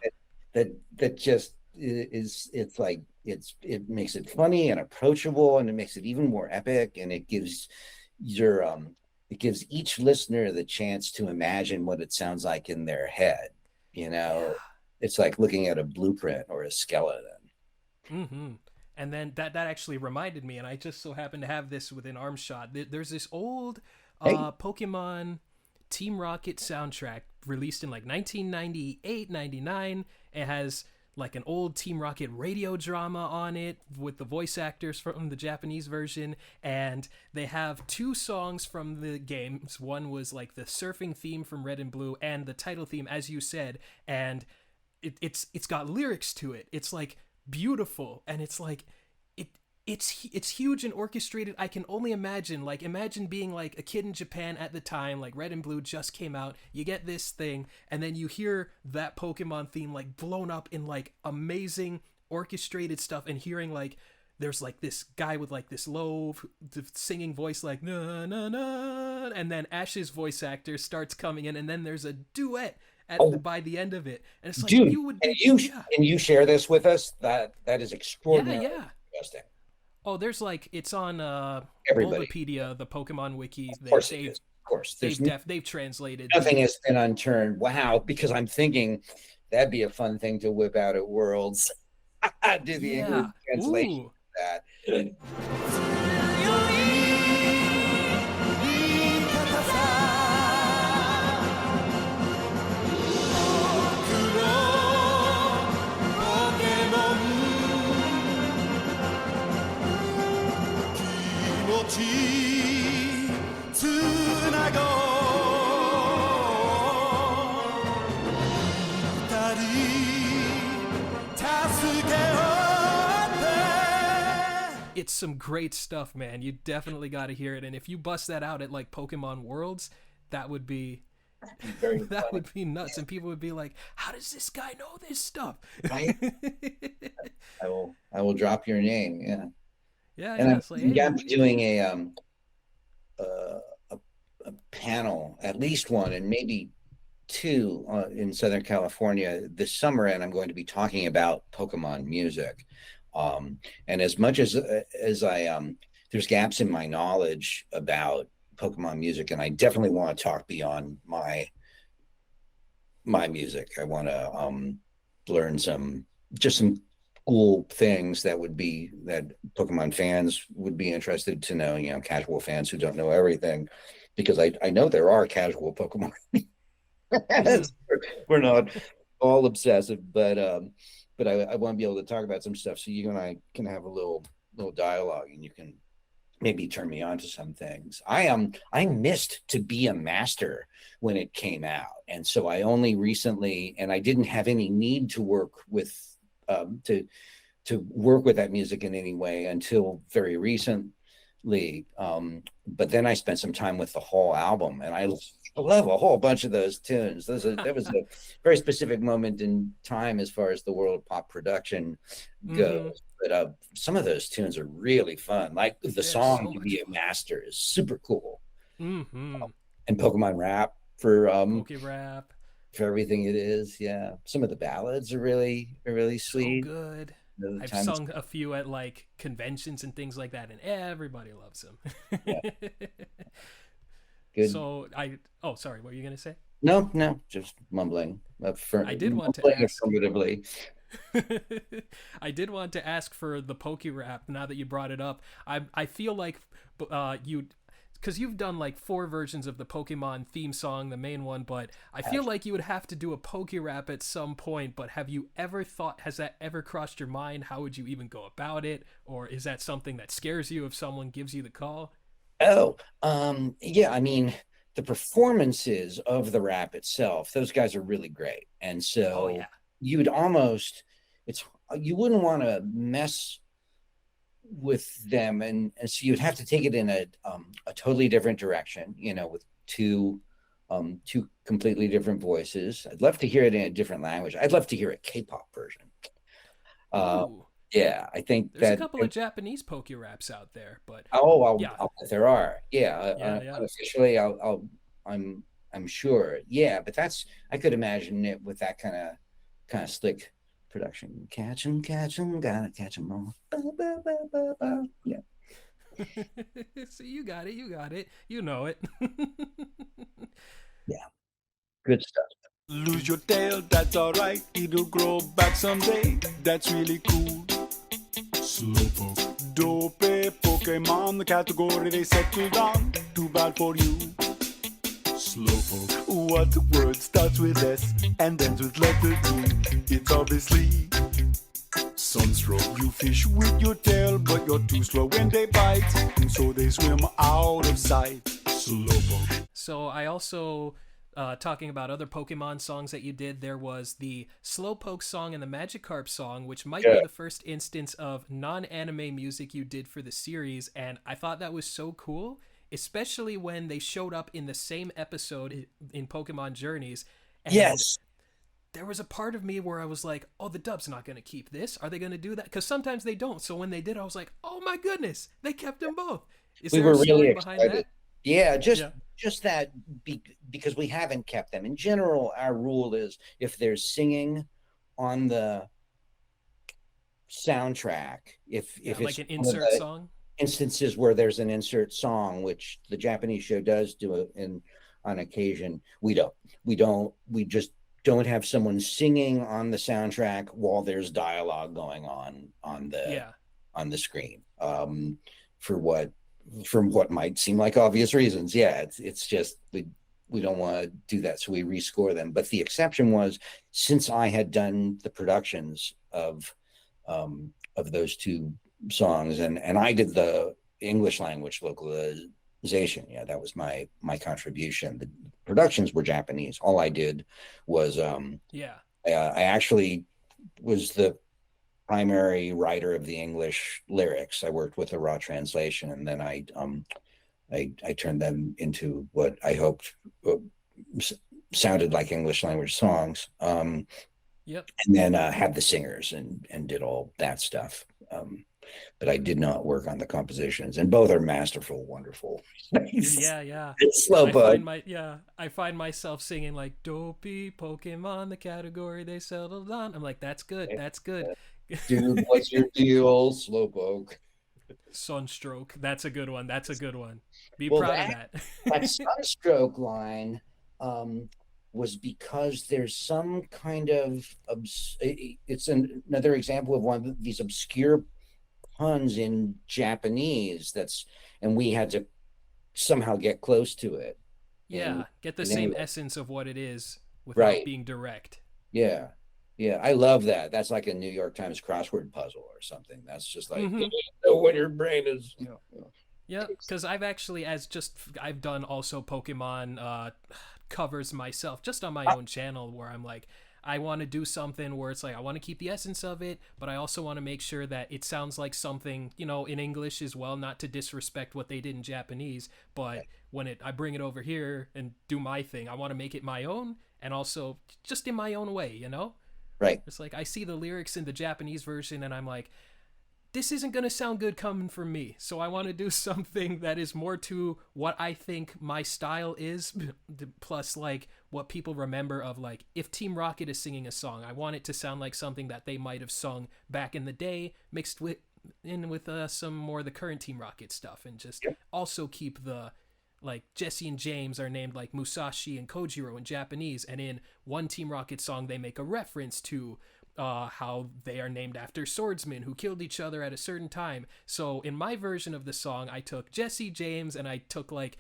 That just is it's like it makes it funny and approachable, and it makes it even more epic, and your it gives each listener the chance to imagine what it sounds like in their head. You know, Yeah. it's like looking at a blueprint or a skeleton. Mm-hmm. And then that actually reminded me, and I just so happen to have this within arm shot. There's this old Hey, Pokemon Team Rocket soundtrack released in like 1998, 99. It has like an old Team Rocket radio drama on it with the voice actors from the Japanese version, and they have two songs from the games. One was like the surfing theme from Red and Blue, and the title theme, as you said, and it's got lyrics to it. It's like beautiful, and it's like it it's huge and orchestrated. I can only imagine, like, imagine being like a kid in Japan at the time, like Red and Blue just came out, you get this thing, and then you hear that Pokemon theme like blown up in like amazing orchestrated stuff, and hearing like there's like this guy with like this low singing voice like na na na, and then Ash's voice actor starts coming in, and then there's a duet oh, by the end of it, and it's like dude, you would can be, you yeah, can you share this with us? That is yeah, extraordinarily yeah. interesting. Oh, there's like, it's on Everybody, Bulbapedia, the Pokemon wiki. of course it is. Of course, They've translated nothing the, has been unturned. Wow, because I'm thinking that'd be a fun thing to whip out at Worlds. Do the English yeah. translation Ooh. of that. It's some great stuff, man. You definitely got to hear it, and if you bust that out at like Pokemon Worlds, that would be Very that funny, would be nuts, and people would be like, how does this guy know this stuff? right? I will drop your name. Yeah, Yeah, and yeah, it's like, I'm hey gonna man, be doing uh, a, a panel, at least one, and maybe two in Southern California this summer, and I'm going to be talking about Pokemon music. And as much as I there's gaps in my knowledge about Pokemon music, and I definitely want to talk beyond my music. I want to learn some cool things that Pokemon fans would be interested to know. Casual fans who don't know everything, because I know there are casual Pokemon. mm-hmm. We're not all obsessive, but I want to be able to talk about some stuff so you and I can have a little dialogue, and you can maybe turn me on to some things. I missed To Be a Master when it came out, and so I only recently, and I didn't have any need to work with to work with that music in any way until very recently. But then I spent some time with the whole album, and I love a whole bunch of those tunes. That was a very specific moment in time as far as the world of pop production Mm-hmm. goes. But some of those tunes are really fun. Like the They're song so "To much Be a fun. Master" is super cool, Mm-hmm. and Pokemon Rap for Pokerap, everything it is. Yeah, some of the ballads are really so sweet. good. The I've time it's sung a few at like conventions and things like that, and everybody loves them. yeah, good. So oh, sorry, what were you gonna say? No, no, just mumbling, I did want to mumbling ask. affirmatively. I did want to ask for the Pokerap. Now that you brought it up, I feel like you, because you've done like four versions of the Pokemon theme song, the main one, but I feel like you would have to do a Pokerap at some point. But have you ever thought? Has that ever crossed your mind? How would you even go about it? Or is that something that scares you if someone gives you the call? Oh, yeah. I mean, the performances of the rap itself, those guys are really great, and Oh so yeah. you'd almost, it's you wouldn't want to mess with them, and so you'd have to take it in a totally different direction, with two completely different voices. I'd love to hear it in a different language. I'd love to hear a K-pop version. Uh, Ooh. Yeah, I think There's a that. couple of Japanese Pokeraps out there, but Oh, yeah, I'll bet there are. Yeah, yeah. unofficially, I'm, I'm sure. Yeah, but that's, I could imagine it with that kind of slick production. Catch 'em, gotta catch 'em all. Ba, ba, ba, ba, ba. Yeah, So you got it, you got it, you know it. yeah, good stuff. Lose your tail, that's alright. It'll grow back someday. That's really cool. Slowpoke. Dope Pokemon, the category they settled on. Too bad for you. Slowpoke. What word starts with S and ends with letter E? It's obviously Sunstroke. You fish with your tail, but you're too slow when they bite, so they swim out of sight. Slowpoke. So I also, talking about other Pokemon songs that you did, there was the Slowpoke song and the Magikarp song, which might be Yeah. the first instance of non-anime music you did for the series, and I thought that was so cool, especially when they showed up in the same episode in Pokemon Journeys. And Yes, there was a part of me where I was like, oh, the dub's not going to keep this. Are they going to do that? Because sometimes they don't. So when they did, I was like, oh my goodness, they kept them both. Is we there were a really story behind excited. that? Yeah, Yeah. just that because we haven't kept them. In general, our rule is if there's singing on the soundtrack, Yeah, if like it's an one of insert the song. instances where there's an insert song, which the Japanese show does do it in on occasion, we just don't have someone singing on the soundtrack while there's dialogue going Yeah. on the screen. For what from what might seem like obvious reasons. Yeah, it's just we don't want to do that, so we rescore them. But the exception was, since I had done the productions of those two songs, and I did the English language localization. Yeah, that was my contribution. The productions were Japanese. All I did was Yeah. I actually was the primary writer of the English lyrics. I worked with a raw translation, and then I turned them into what I hoped sounded like English language songs. Yep. And then had the singers and did all that stuff. But I did not work on the compositions, and both are masterful, wonderful. Yeah, yeah. Slowpoke. I find myself singing like dopey Pokemon, the category they settled on. I'm like, that's good, that's good. Dude, what's your deal, Slowpoke? Sunstroke, that's a good one. That's a good one. Be Well, proud of that that. sunstroke line was because there's some kind of it's another example of one of these obscure puns in Japanese and we had to somehow get close to it. Yeah, get the in same English. essence of what it is without Right. being direct. Yeah. Yeah. I love that. That's like a New York Times crossword puzzle or something. That's just like, Mm-hmm. know what your brain is. Yeah, because I've done also Pokemon covers myself just on my own channel where I'm like, I want to do something where it's like I want to keep the essence of it, but I also want to make sure that it sounds like something, in English as well, not to disrespect what they did in Japanese, but when I bring it over here and do my thing, I want to make it my own and also just in my own way, Right. It's like I see the lyrics in the Japanese version and I'm like, this isn't going to sound good coming from me. So I want to do something that is more to what I think my style is, plus like what people remember of like if Team Rocket is singing a song, I want it to sound like something that they might have sung back in the day, mixed with some more of the current Team Rocket stuff, and just also keep the like Jesse and James are named like Musashi and Kojiro in Japanese, and in one Team Rocket song they make a reference to how they are named after swordsmen who killed each other at a certain time. So in my version of the song, I took Jesse James and I took like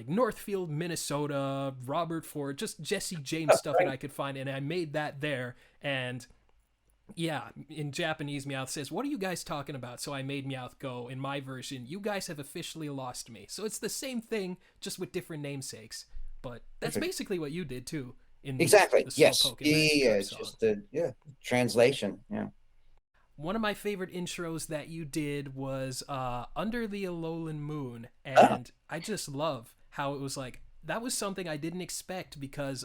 Northfield, Minnesota, Robert Ford, just Jesse James stuff that I could find, and I made that there. And yeah, in Japanese, Meowth says, "What are you guys talking about?" So I made Meowth go, in my version, "You guys have officially lost me." So it's the same thing, just with different namesakes. But that's basically what you did too. In Exactly. the Yes. Slowpoke and Yeah. Magikarp It's song. just the translation. Yeah. One of my favorite intros that you did was Under the Alolan Moon, Oh, and I just love how it was like that was something I didn't expect because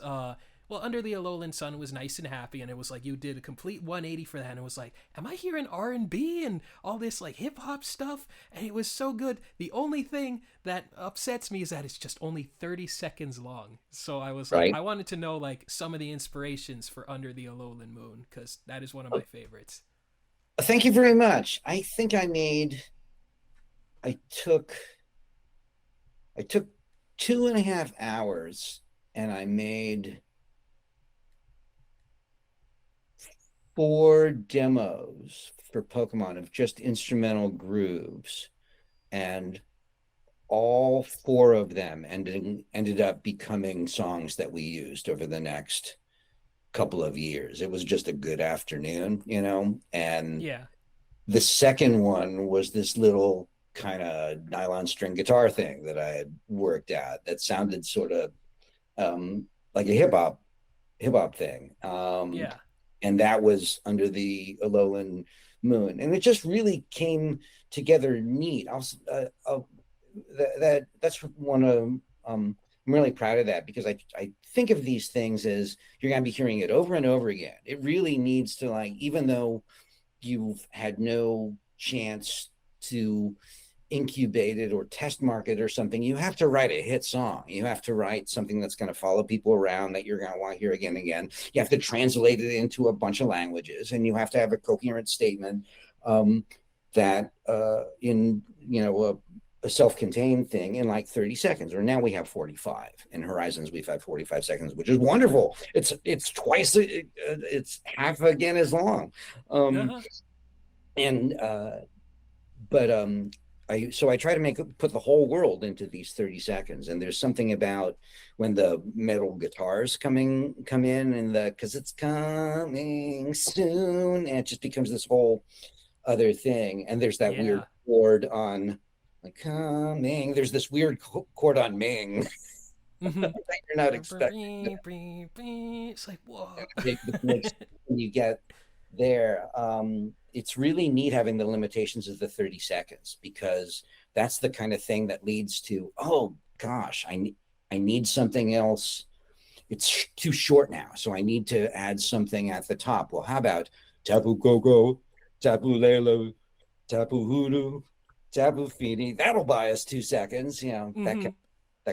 well, Under the Alolan Sun was nice and happy, and it was like you did a complete 180 for that, and it was like, am I hearing R&B and all this like hip hop stuff? And it was so good. The only thing that upsets me is that it's just only 30 seconds long. So I was like, Right. I wanted to know like some of the inspirations for Under the Alolan Moon, because that is one of my favorites. Thank you very much. I think I took 2.5 hours and I made 4 demos for Pokemon of just instrumental grooves, and all 4 of them ended up becoming songs that we used over the next couple of years. It was just a good afternoon, and Yeah. the second one was this little kind of nylon string guitar thing that I had worked out that sounded sort of like a hip hop thing. Yeah. And that was Under the Alolan Moon, and it just really came together neat. That's one of I'm really proud of that, because I think of these things as you're going to be hearing it over and over again. It really needs to, like, even though you've had no chance to incubate it or test market or something, you have to write a hit song. You have to write something that's going to follow people around, that you're going to want to hear again and again. You have to translate it into a bunch of languages, and you have to have a coherent statement that in a self-contained thing in like 30 seconds, or now we have 45. In Horizons we've had 45 seconds, which is wonderful. It's twice, it's half again as long. So I try to put the whole world into these 30 seconds. And there's something about when the metal guitars come in, and because it's coming soon, and it just becomes this whole other thing. And there's that weird chord on like coming. There's this weird chord on Ming. You're not expecting. It's like, whoa. When you get there, it's really neat having the limitations of the 30 seconds, because that's the kind of thing that leads to, oh gosh, I need something else. It's too short now, so I need to add something at the top. Well, how about Tapu Koko, Tapu Lelo, Tapu Hulu, Tapu Fini? That'll buy us 2 seconds, that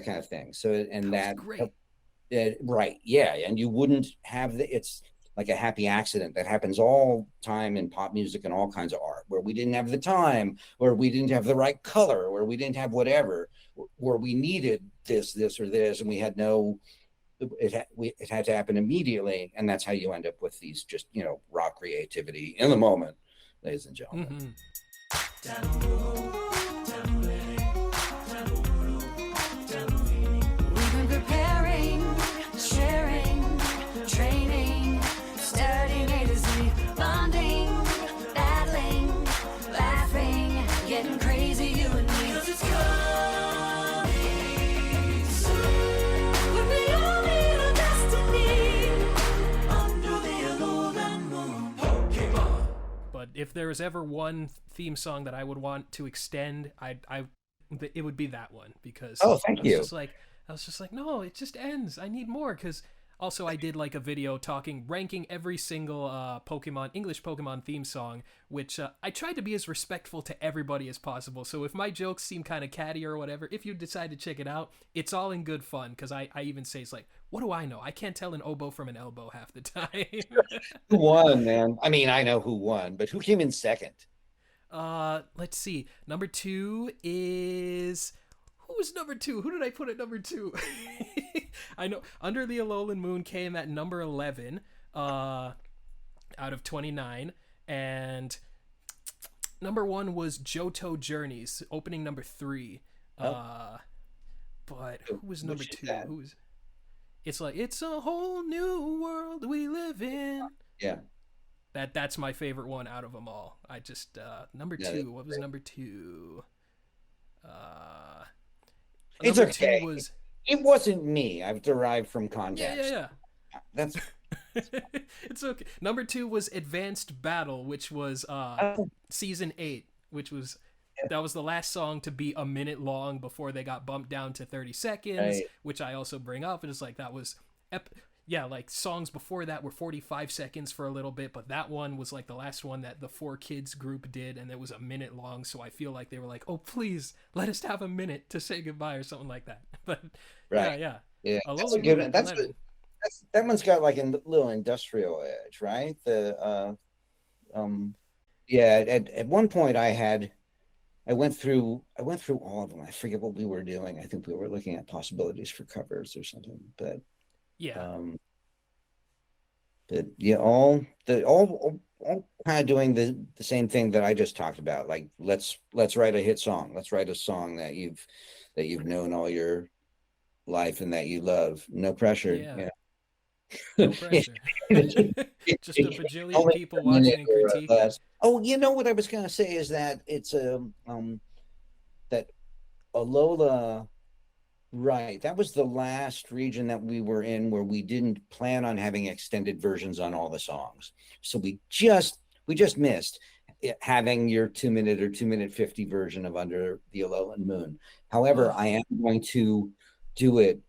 kind of thing. So, and that great. Right, yeah, and you wouldn't have it's like a happy accident that happens all time in pop music and all kinds of art, where we didn't have the time, or we didn't have the right color, or we didn't have whatever, where we needed this or this, and we had no. It had to happen immediately, and that's how you end up with these just raw creativity in the moment, ladies and gentlemen. We've been preparing, sharing, training, studying A to Z, bonding, battling, laughing, getting crazy, you and me. 'Cause it's coming soon. We're beyond the destiny, under the Alolan Moon. Pokemon. But if there was ever one theme song that I would want to extend, it would be that one, because thank you. I was just like, no, it just ends. I need more, because also I did like a video ranking every single English Pokemon theme song, which I tried to be as respectful to everybody as possible. So if my jokes seem kind of catty or whatever, if you decide to check it out, it's all in good fun, because I even say, it's like, what do I know? I can't tell an oboe from an elbow half the time. Who won, man? I mean, I know who won, but who came in second? Let's see. Number 2 is... Who was number 2? Who did I put at number 2? I know Under the Alolan Moon came at number 11 out of 29, and number 1 was Johto Journeys, opening number 3. But who was number 2? It's like, it's a whole new world we live in. Yeah. That's my favorite one out of them all. I just number 2. What was number 2? It's number okay. 2 was... It wasn't me. I've derived from context. Yeah. That's It's okay. Number 2 was Advanced Battle, which was season 8, which was that was the last song to be a minute long before they got bumped down to 30 seconds, right. Which I also bring up, and it's like that was yeah, like songs before that were 45 seconds for a little bit, but that one was like the last one that the 4Kids group did, and it was a minute long. So I feel like they were like, "Oh, please let us have a minute to say goodbye" or something like that. But Right. yeah, Yeah, Alolan that's a good Moon, one. That's 11. that one's got like a little industrial edge, right? Um, yeah. At one point, I went through all of them. I forget what we were doing. I think we were looking at possibilities for covers or something. Yeah, Um, but yeah, all kind of doing the same thing that I just talked about. Like let's write a hit song. Let's write a song that you've known all your life and that you love. No pressure. yeah, Yeah. no pressure. Just a bajillion Only people a minute watching and or critiquing. less. Oh, you know what I was gonna say is that it's that Alola, right? That was the last region that we were in where we didn't plan on having extended versions on all the songs. So we just missed having your 2 minute or 2 minute 50 version of Under the Alolan Moon. However, Oh. I am going to do it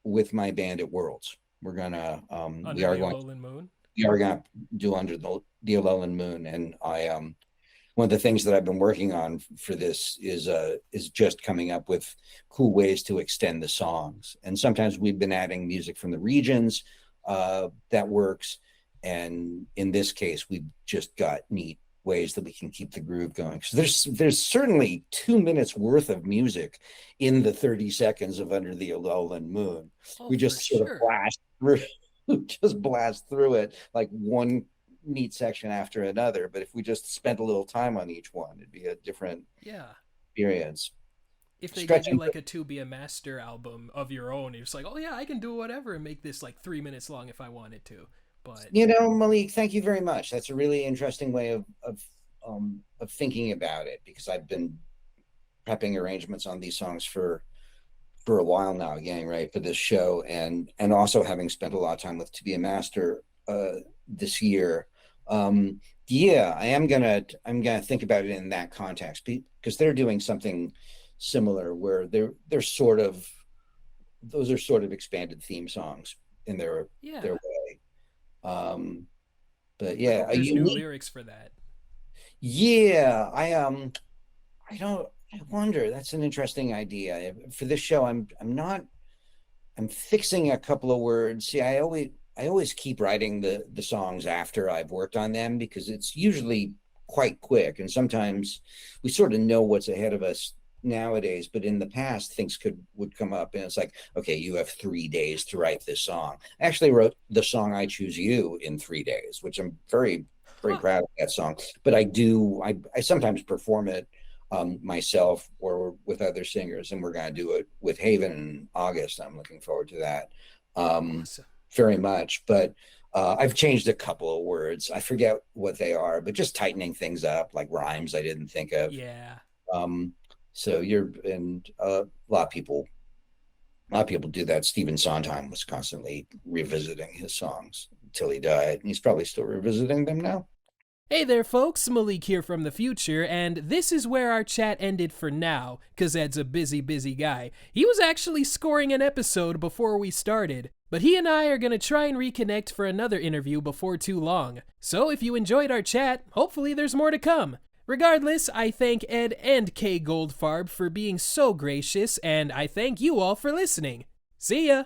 with my band at Worlds. We're gonna Under the Alolan Moon. we are gonna do Under the Alolan Moon, and I one of the things that I've been working on for this is just coming up with cool ways to extend the songs. And sometimes we've been adding music from the regions that works, and in this case, we've just got neat ways that we can keep the groove going. So there's certainly 2 minutes worth of music in the 30 seconds of Under the Alolan Moon. Oh, We just for sort sure. of blast through, just blast through it like one neat section after another. But if we just spent a little time on each one, it'd be a different Yeah. experience. If they gave you Stretching, like a To Be a Master album of your own, you're just like, oh yeah, I can do whatever and make this like 3 minutes long if I wanted to. But Malik, thank you very much. That's a really interesting way of thinking about it, because I've been prepping arrangements on these songs for a while now, getting ready for this show, and also having spent a lot of time with To Be a Master this year. Yeah, I'm gonna think about it in that context, because they're doing something similar where they're sort of, those are sort of expanded theme songs in their yeah, way. But I yeah, hope there's new lyrics for that. yeah, I don't. I wonder. That's an interesting idea for this show. I'm fixing a couple of words. See, I always keep writing the songs after I've worked on them, because it's usually quite quick, and sometimes we sort of know what's ahead of us nowadays. But in the past, things would come up, and it's like, okay, you have 3 days to write this song. I actually wrote the song "I Choose You" in 3 days, which I'm very proud of that song. But I sometimes perform it myself or with other singers, and we're going to do it with Haven in August. I'm looking forward to that Awesome. very much. But I've changed a couple of words. I forget what they are, but just tightening things up, like rhymes I didn't think of. Yeah. So a lot of people do that. Stephen Sondheim was constantly revisiting his songs until he died, and he's probably still revisiting them now. Hey there, folks. Malik here from the future, and this is where our chat ended for now, because Ed's a busy, busy guy. He was actually scoring an episode before we started, but he and I are going to try and reconnect for another interview before too long. So if you enjoyed our chat, hopefully there's more to come. Regardless, I thank Ed and K Goldfarb for being so gracious, and I thank you all for listening. See ya!